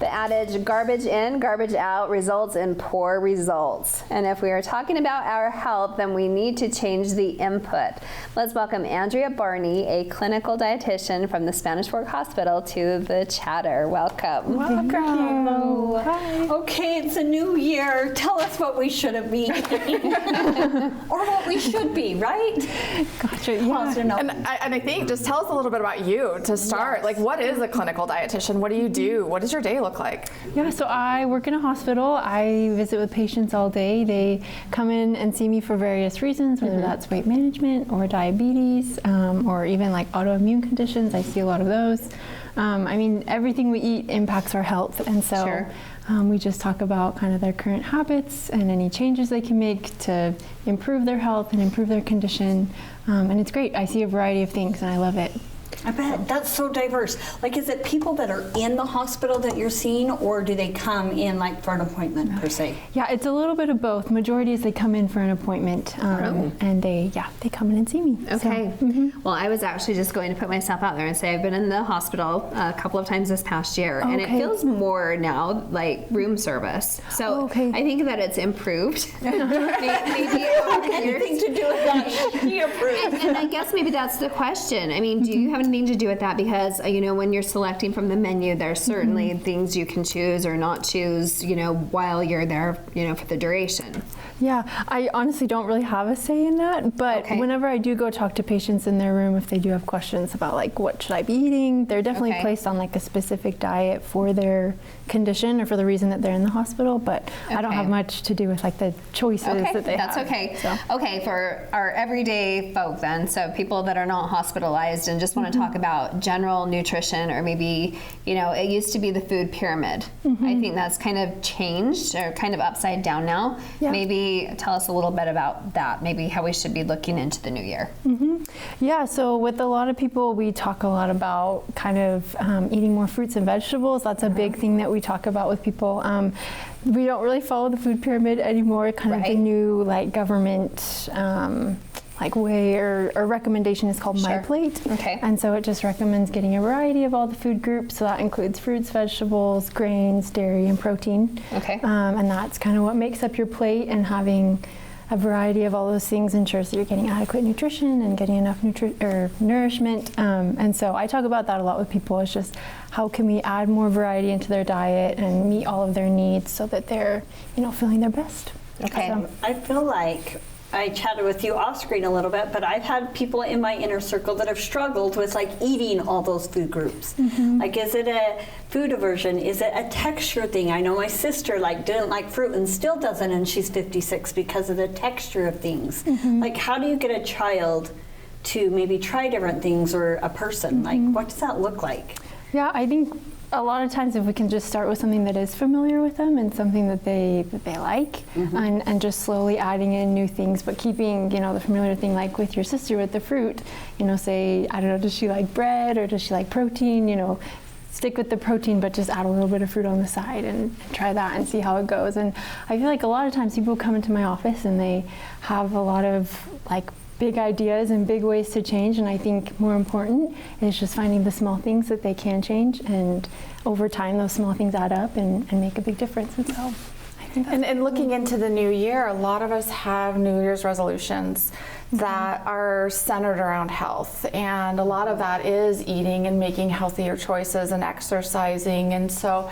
The adage, garbage in, garbage out, results in poor results. And if we are talking about our health, then we need to change the input. Let's welcome Andrea Barney, a clinical dietitian from the Spanish Fork Hospital, to the chatter. Welcome. Welcome. Hi. Okay, it's a new year. Tell us what we shouldn't be eating. Or what we should be, right? Gotcha. Yeah. And I think just tell us a little bit about you to start. Yes. Like, what is a clinical dietitian? What do you do? What does your day look like? Yeah, so I work in a hospital. I visit with patients all day. They come in and see me for various reasons, whether that's weight management or diabetes, or even like autoimmune conditions. I see a lot of those. I mean, everything we eat impacts our health, and so we just talk about kind of their current habits and any changes they can make to improve their health and improve their condition. And it's great. I see a variety of things, and I love it. I bet. That's so diverse. Like, is it people that are in the hospital that you're seeing, or do they come in like for an appointment per se? Yeah, it's a little bit of both. Majority is they come in for an appointment, and they come in and see me. Okay. So, Well, I was actually just going to put myself out there and say I've been in the hospital a couple of times this past year, and it feels more now like room service. So I think that it's improved. Maybe over the years. Anything to do with that? And I guess maybe that's the question. I mean, do you have anything to do with that? Because, when you're selecting from the menu, there's certainly things you can choose or not choose, while you're there, for the duration. Yeah, I honestly don't really have a say in that, but whenever I do go talk to patients in their room, if they do have questions about like what should I be eating, they're definitely placed on like a specific diet for their condition or for the reason that they're in the hospital, but I don't have much to do with like the choices that they have. That's okay. So. Okay, for our everyday folk then, so people that are not hospitalized and just want to talk about general nutrition, or maybe, it used to be the food pyramid. I think that's kind of changed or kind of upside down now. Yeah. Maybe tell us a little bit about that, maybe how we should be looking into the new year. Yeah, so with a lot of people, we talk a lot about kind of eating more fruits and vegetables. That's a big thing that we talk about with people. We don't really follow the food pyramid anymore, kind of the new like government like way or recommendation is called My Plate. And so it just recommends getting a variety of all the food groups. So that includes fruits, vegetables, grains, dairy, and protein. And that's kind of what makes up your plate, and having a variety of all those things ensures that you're getting adequate nutrition and getting enough nourishment. And so I talk about that a lot with people. It's just how can we add more variety into their diet and meet all of their needs so that they're, feeling their best. So I feel like I chatted with you off screen a little bit, but I've had people in my inner circle that have struggled with like eating all those food groups. Like, is it a food aversion? Is it a texture thing? I know my sister didn't like fruit and still doesn't, and she's 56 because of the texture of things. Like, how do you get a child to maybe try different things, or a person? Like, what does that look like? Yeah, I think a lot of times if we can just start with something that is familiar with them and something that they like, and just slowly adding in new things, but keeping, the familiar thing, like with your sister with the fruit, say, I don't know, does she like bread or does she like protein, stick with the protein, but just add a little bit of fruit on the side and try that and see how it goes. And I feel like a lot of times people come into my office and they have a lot of like big ideas and big ways to change, and I think more important is just finding the small things that they can change, and over time those small things add up and make a big difference. And so I think and looking into the new year, a lot of us have New Year's resolutions that are centered around health, and a lot of that is eating and making healthier choices and exercising, and so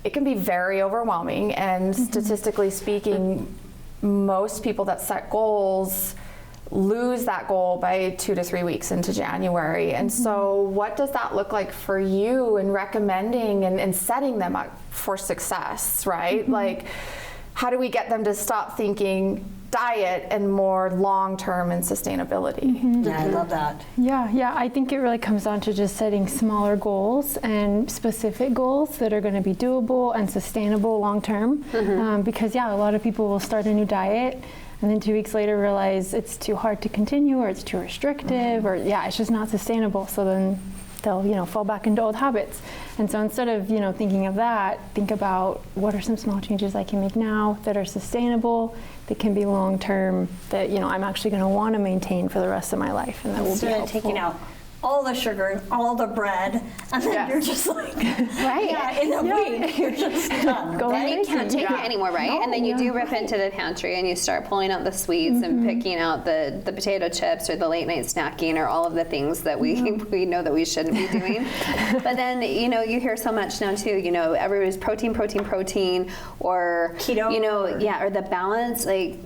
it can be very overwhelming. And statistically speaking, most people that set goals lose that goal by 2 to 3 weeks into January. And so what does that look like for you in recommending and setting them up for success, right? Like, how do we get them to stop thinking diet and more long-term and sustainability? Yeah, I love that. Yeah, I think it really comes down to just setting smaller goals and specific goals that are going to be doable and sustainable long-term. Because a lot of people will start a new diet and then 2 weeks later realize it's too hard to continue, or it's too restrictive, or it's just not sustainable. So then they'll fall back into old habits. And so instead of thinking of that, think about what are some small changes I can make now that are sustainable, that can be long term, that I'm actually going to want to maintain for the rest of my life, and that will be helpful. Taking out all the sugar and all the bread, and then you're just like, Right. in a week, you're just done. Then you Right? can't take it anymore, right? And then you do rip into the pantry and you start pulling out the sweets and picking out the potato chips or the late night snacking or all of the things that we know that we shouldn't be doing. But then, you know, you hear so much now too, you know, everybody's protein, or Keto. you know, or the balance. Like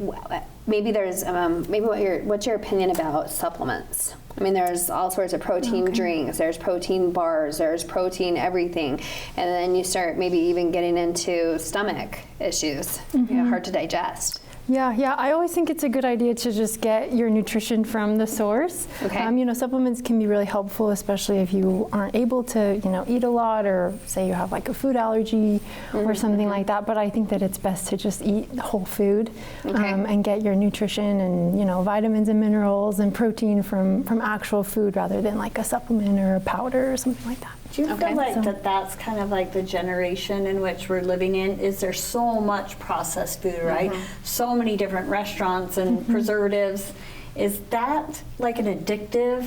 maybe there's what's your opinion about supplements? I mean, there's all sorts of protein drinks, there's protein bars, there's protein everything. And then you start maybe even getting into stomach issues, you know, hard to digest. Yeah, I always think it's a good idea to just get your nutrition from the source. Okay. You know, supplements can be really helpful, especially if you aren't able to, you know, eat a lot, or say you have like a food allergy or something like that. But I think that it's best to just eat whole food and get your nutrition and, you know, vitamins and minerals and protein from actual food rather than like a supplement or a powder or something like that. Do you feel like that's kind of like the generation in which we're living in? Is there so much processed food, right? So many different restaurants and preservatives. Is that like an addictive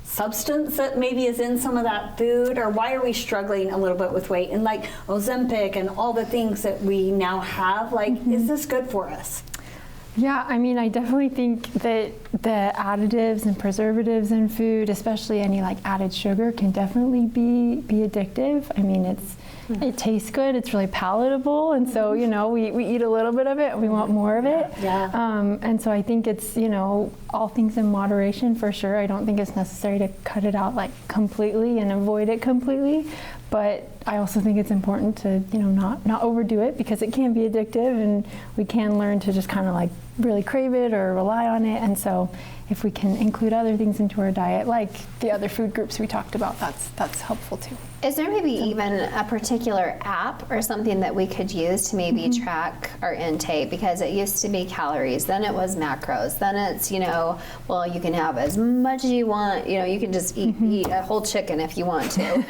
substance that maybe is in some of that food? Or why are we struggling a little bit with weight? And like Ozempic and all the things that we now have, like, is this good for us? Yeah, I mean, I definitely think that the additives and preservatives in food, especially any like added sugar, can definitely be addictive. I mean, it tastes good, it's really palatable, and so, you know, we eat a little bit of it and we want more of it. And so I think it's, you know, all things in moderation for sure. I don't think it's necessary to cut it out like completely and avoid it completely. But I also think it's important to, you know, not overdo it, because it can be addictive and we can learn to just kind of like really crave it or rely on it. And so if we can include other things into our diet, like the other food groups we talked about, that's helpful too. Is there maybe even a particular app or something that we could use to maybe track our intake? Because it used to be calories, then it was macros, then it's, you know, well, you can have as much as you want, you know, you can just eat a whole chicken if you want to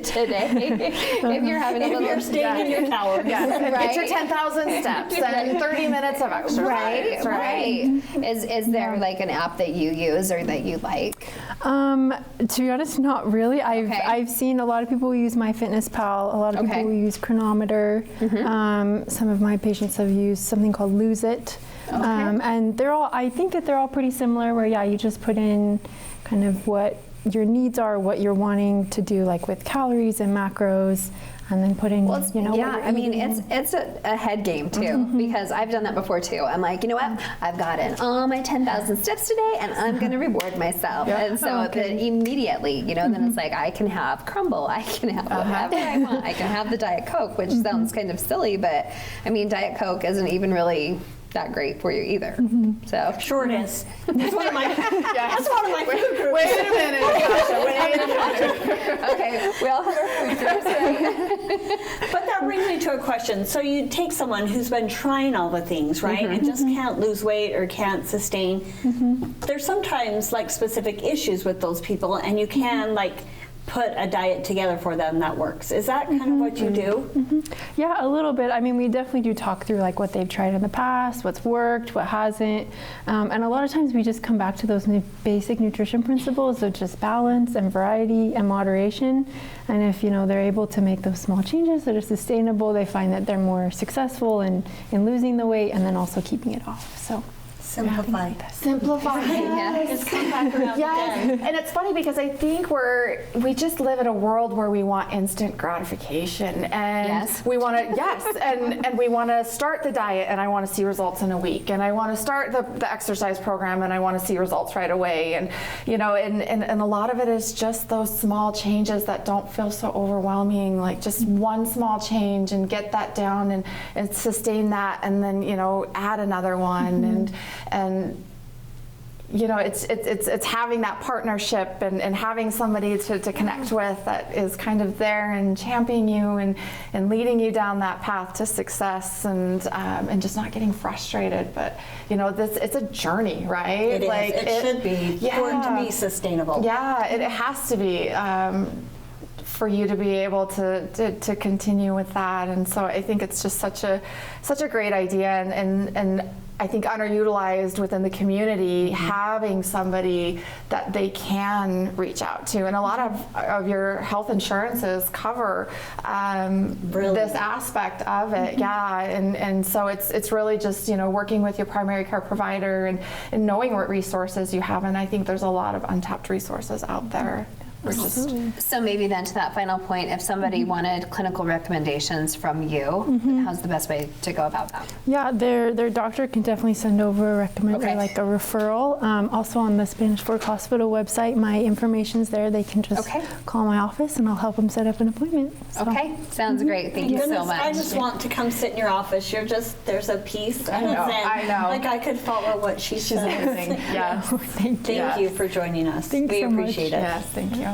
today. If you're having a little, You're staying in your calories. Get your 10,000 steps and 30 minutes of exercise. Right. Is there like an app that you use or that you like? To be honest, not really. I've seen a lot of people use MyFitnessPal. A lot of people use Chronometer. Some of my patients have used something called Lose It. And I think that they're all pretty similar, where you just put in kind of what your needs are, what you're wanting to do, like with calories and macros, and then put in, you know, what I mean, it's a head game too, because I've done that before too. I'm like, you know what? I've got in all my 10,000 steps today, and I'm going to reward myself. And so then immediately, you know, then it's like I can have crumble, I can have whatever I want, I can have the Diet Coke, which sounds kind of silly, but I mean, Diet Coke isn't even really that great for you either. So Sure it is. That's one of my food groups. Wait a minute, Natasha, wait a minute. okay, we all have our food groups, right? But that brings me to a question. So you take someone who's been trying all the things, right, and just can't lose weight or can't sustain. There's sometimes like specific issues with those people, and you can like put a diet together for them that works. Is that kind of what you do? Yeah, a little bit. I mean, we definitely do talk through like what they've tried in the past, what's worked, what hasn't. And a lot of times we just come back to those basic nutrition principles of just balance and variety and moderation. And if, you know, they're able to make those small changes that are sustainable, they find that they're more successful in losing the weight and then also keeping it off. So. Simplify. Simplify. Just come back around again. And it's funny because I think we just live in a world where we want instant gratification, and we want to and we want to start the diet, and I want to see results in a week, and I want to start the exercise program, and I want to see results right away, and you know, and a lot of it is just those small changes that don't feel so overwhelming, like just one small change and get that down and sustain that, and then, you know, add another one, and you know, it's having that partnership and having somebody to connect with that is kind of there and championing you and leading you down that path to success, and just not getting frustrated. But you know, it's a journey, right? It is. Like, it should be for it to be sustainable. Yeah, it has to be. For you to be able to continue with that, and so I think it's just such a great idea, and I think underutilized within the community, having somebody that they can reach out to. And a lot of your health insurances cover this aspect of it. Yeah, and so it's really just, you know, working with your primary care provider and knowing what resources you have. And I think there's a lot of untapped resources out there. So maybe then to that final point, if somebody wanted clinical recommendations from you, how's the best way to go about that? Yeah, their doctor can definitely send over or like a referral. Also on the Spanish Fork Hospital website, my information's there. They can just call my office and I'll help them set up an appointment. So. Okay, sounds great. Thank you so much. I just want to come sit in your office. There's a peace. I know. Like I could follow what she's amazing. Yes. Thank you for joining us. Thanks we so appreciate much. it. Yes, thank you.